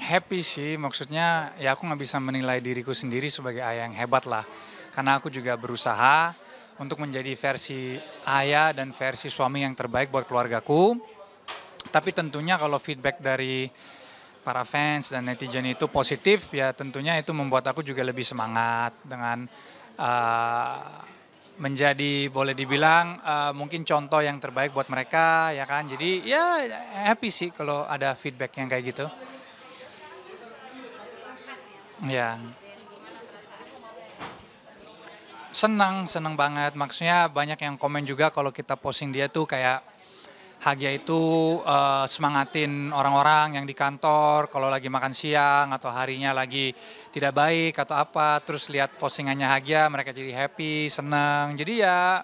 Happy sih, maksudnya ya aku nggak bisa menilai diriku sendiri sebagai ayah yang hebat lah. Karena aku juga berusaha untuk menjadi versi ayah dan versi suami yang terbaik buat keluargaku. Tapi tentunya kalau feedback dari para fans dan netizen itu positif, ya tentunya itu membuat aku juga lebih semangat dengan eh, menjadi boleh dibilang mungkin contoh yang terbaik buat mereka ya kan. Jadi ya happy sih kalau ada feedback yang kayak gitu. Ya, senang, senang banget. Maksudnya banyak yang komen juga kalau kita posting dia tuh kayak Hagia itu semangatin orang-orang yang di kantor kalau lagi makan siang atau harinya lagi tidak baik atau apa. Terus lihat postingannya Hagia, mereka jadi happy, senang. Jadi ya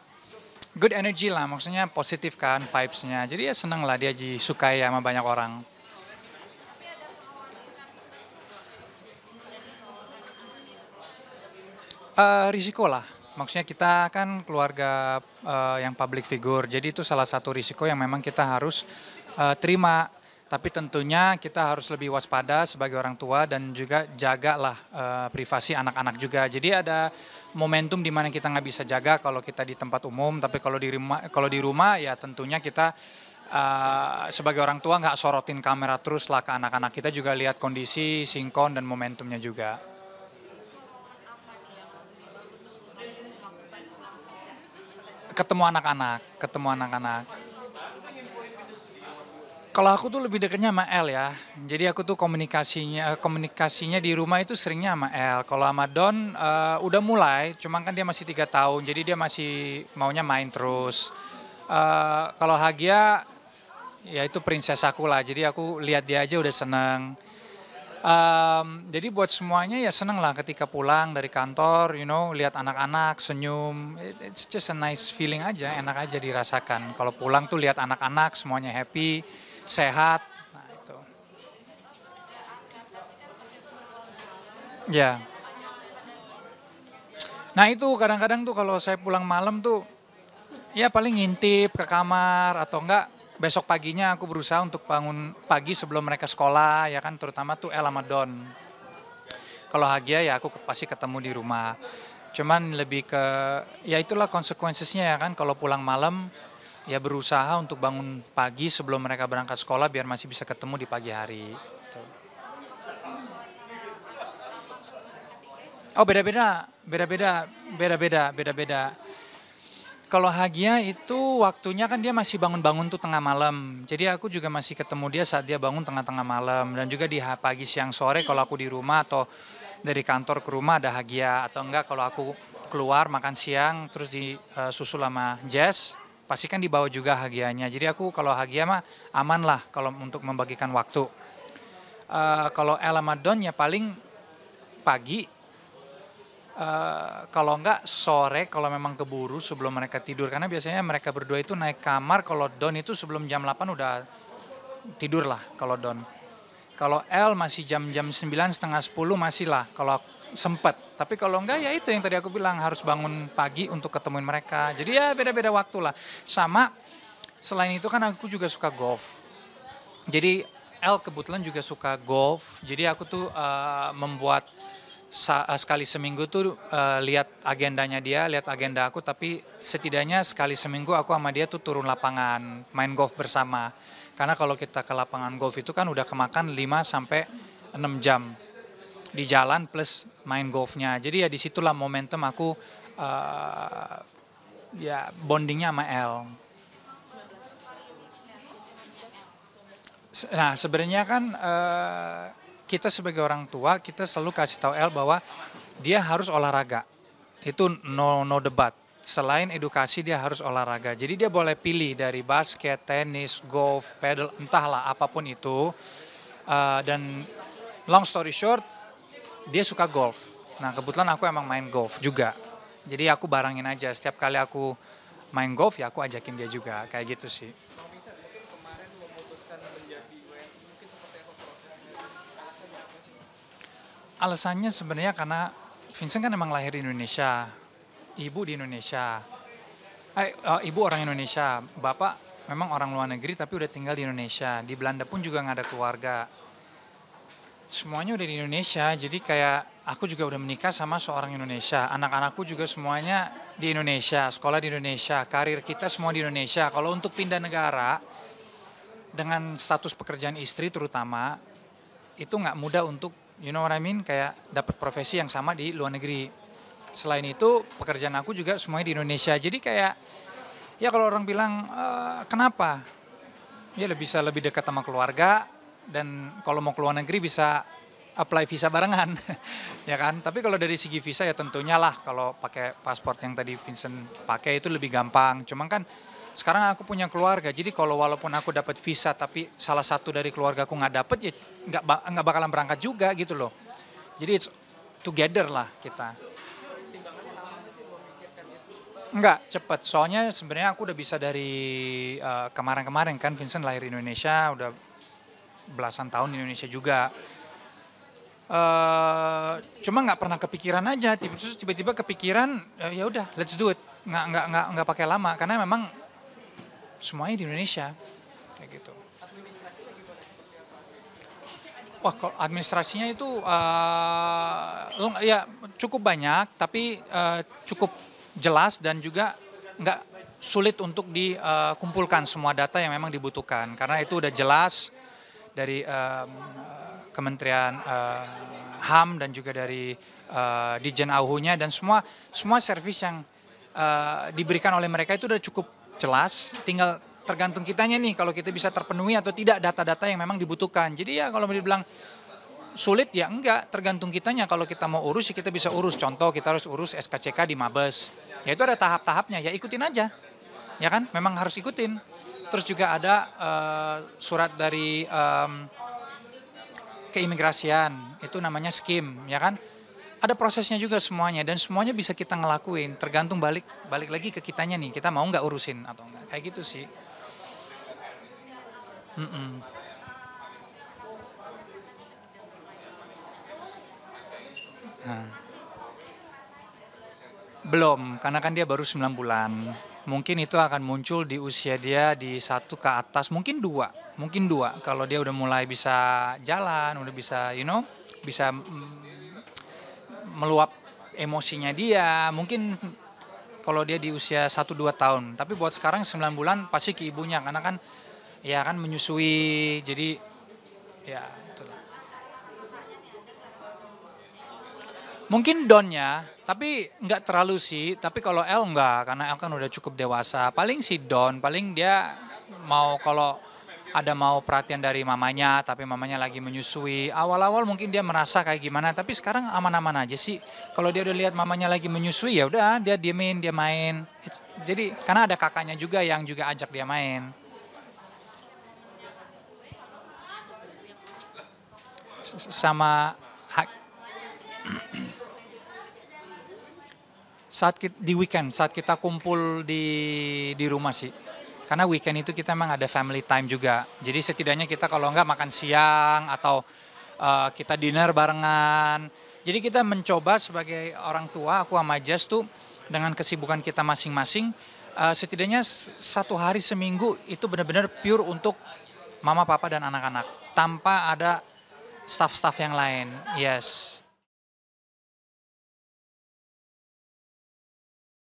good energy lah, maksudnya positif kan vibes-nya. Jadi ya senang lah dia disukai sama banyak orang. Risiko lah. Maksudnya kita kan keluarga yang public figure, jadi itu salah satu risiko yang memang kita harus terima. Tapi tentunya kita harus lebih waspada sebagai orang tua dan juga jagalah privasi anak-anak juga. Jadi ada momentum di mana kita nggak bisa jaga kalau kita di tempat umum, tapi kalau di rumah ya tentunya kita sebagai orang tua nggak sorotin kamera terus lah ke anak-anak. Kita juga lihat kondisi, sinkron dan momentumnya juga. Ketemu anak-anak. Kalau aku tuh lebih dekatnya sama L ya. Jadi aku tuh komunikasinya di rumah itu seringnya sama L. Kalau sama Don udah mulai, cuman kan dia masih 3 tahun, jadi dia masih maunya main terus. Kalau Hagia ya itu princess aku lah. Jadi aku lihat dia aja udah seneng. Jadi buat semuanya ya seneng lah ketika pulang dari kantor, lihat anak-anak senyum. It's just a nice feeling aja, enak aja dirasakan. Kalau pulang tuh lihat anak-anak semuanya happy, sehat. Nah itu. Ya. Nah itu kadang-kadang tuh kalau saya pulang malam tuh ya paling ngintip ke kamar atau enggak besok paginya aku berusaha untuk bangun pagi sebelum mereka sekolah ya kan, terutama tuh El sama Don. Kalau Hagia ya aku pasti ketemu di rumah. Cuman lebih ke ya itulah konsekuensinya ya kan, kalau pulang malam ya berusaha untuk bangun pagi sebelum mereka berangkat sekolah biar masih bisa ketemu di pagi hari. Gitu. Oh beda-beda, beda-beda, beda-beda. Kalau Hagia itu waktunya kan dia masih bangun-bangun tuh tengah malam. Jadi aku juga masih ketemu dia saat dia bangun tengah-tengah malam. Dan juga di pagi, siang, sore kalau aku di rumah atau dari kantor ke rumah ada Hagia. Atau enggak kalau aku keluar makan siang terus disusul sama Jess, pasti kan dibawa juga Hagianya. Jadi aku kalau Hagia mah aman lah kalau untuk membagikan waktu. Kalau El sama Don ya paling pagi. Kalau enggak sore kalau memang keburu sebelum mereka tidur, karena biasanya mereka berdua itu naik kamar kalau Don itu sebelum jam 8 udah tidur lah kalau Don. Kalau L masih jam-jam 9 setengah 10 masih lah kalau sempet. Tapi kalau enggak ya itu yang tadi aku bilang harus bangun pagi untuk ketemuin mereka. Jadi ya beda-beda waktu lah. Sama selain itu kan aku juga suka golf. Jadi L kebetulan juga suka golf. Jadi aku tuh membuat sekali seminggu tuh lihat agendanya dia, lihat agenda aku, tapi setidaknya sekali seminggu aku sama dia tuh turun lapangan, main golf bersama. Karena kalau kita ke lapangan golf itu kan udah kemakan 5 sampai 6 jam di jalan plus main golfnya. Jadi ya disitulah momentum aku ya bondingnya sama L. Nah sebenarnya kan kita sebagai orang tua kita selalu kasih tahu El bahwa dia harus olahraga. Itu no debat. Selain edukasi dia harus olahraga. Jadi dia boleh pilih dari basket, tenis, golf, pedal, entahlah apapun itu. Dan long story short, dia suka golf. Nah kebetulan aku emang main golf juga. Jadi aku barangin aja. Setiap kali aku main golf ya aku ajakin dia juga. Kayak gitu sih. Alasannya sebenarnya karena Vincent kan emang lahir di Indonesia, ibu di Indonesia, ibu orang Indonesia, bapak memang orang luar negeri tapi udah tinggal di Indonesia. Di Belanda pun juga nggak ada keluarga. Semuanya udah di Indonesia, jadi kayak aku juga udah menikah sama seorang Indonesia. Anak-anakku juga semuanya di Indonesia, sekolah di Indonesia, karir kita semua di Indonesia. Kalau untuk pindah negara, dengan status pekerjaan istri terutama, itu nggak mudah untuk, you know what I mean, kayak dapat profesi yang sama di luar negeri. Selain itu, pekerjaan aku juga semuanya di Indonesia. Jadi kayak, ya kalau orang bilang, kenapa? Ya bisa lebih dekat sama keluarga, dan kalau mau ke luar negeri bisa apply visa barengan, ya kan? Tapi kalau dari segi visa ya tentunya lah kalau pakai paspor yang tadi Vincent pakai itu lebih gampang. Cuman kan sekarang aku punya keluarga, jadi kalau walaupun aku dapat visa tapi salah satu dari keluarga aku nggak dapet, ya nggak bakalan berangkat juga gitu loh. Jadi it's together lah kita. Enggak, cepet. Soalnya sebenarnya aku udah bisa dari kemarin-kemarin kan, Vincent lahir di Indonesia, udah belasan tahun di Indonesia juga. Cuma nggak pernah kepikiran aja, terus tiba-tiba kepikiran, ya udah, let's do it. Nggak pakai lama, karena memang semuanya di Indonesia, kayak gitu. Wah, kalau administrasinya itu ya cukup banyak, tapi cukup jelas dan juga nggak sulit untuk dikumpulkan semua data yang memang dibutuhkan. Karena itu udah jelas dari Kementerian HAM dan juga dari Ditjen AUH-nya, dan semua servis yang diberikan oleh mereka itu udah cukup jelas. Tinggal tergantung kitanya nih kalau kita bisa terpenuhi atau tidak data-data yang memang dibutuhkan. Jadi ya kalau dibilang sulit ya enggak, tergantung kitanya. Kalau kita mau urus ya kita bisa urus. Contoh kita harus urus SKCK di Mabes. Ya itu ada tahap-tahapnya, ya ikutin aja. Ya kan? Memang harus ikutin. Terus juga ada surat dari keimigrasian, itu namanya SKIM, ya kan? Ada prosesnya juga semuanya, dan semuanya bisa kita ngelakuin, tergantung balik lagi ke kitanya nih, kita mau nggak urusin atau enggak, kayak gitu sih. Mm-mm. Nah, belum, karena kan dia baru 9 bulan. Mungkin itu akan muncul di usia dia di satu ke atas, mungkin dua. Kalau dia udah mulai bisa jalan, udah bisa, bisa meluap emosinya dia. Mungkin kalau dia di usia 1-2 tahun. Tapi buat sekarang 9 bulan pasti ke ibunya, karena kan ya kan menyusui. Jadi ya itulah. Mungkin Donnya, tapi nggak terlalu sih. Tapi kalau L nggak, karena L kan udah cukup dewasa. Paling si Don, paling dia mau kalau ada mau perhatian dari mamanya, tapi mamanya lagi menyusui. Awal-awal mungkin dia merasa kayak gimana, tapi sekarang aman-aman aja sih. Kalau dia udah lihat mamanya lagi menyusui, ya udah dia diemin, dia main. Jadi karena ada kakaknya juga yang juga ajak dia main. Sama di weekend, saat kita kumpul di rumah sih. Karena weekend itu kita memang ada family time juga. Jadi setidaknya kita kalau enggak makan siang atau kita dinner barengan. Jadi kita mencoba sebagai orang tua, aku sama Jas tuh dengan kesibukan kita masing-masing, setidaknya satu hari seminggu itu benar-benar pure untuk mama, papa, dan anak-anak. Tanpa ada staff-staff yang lain. Yes.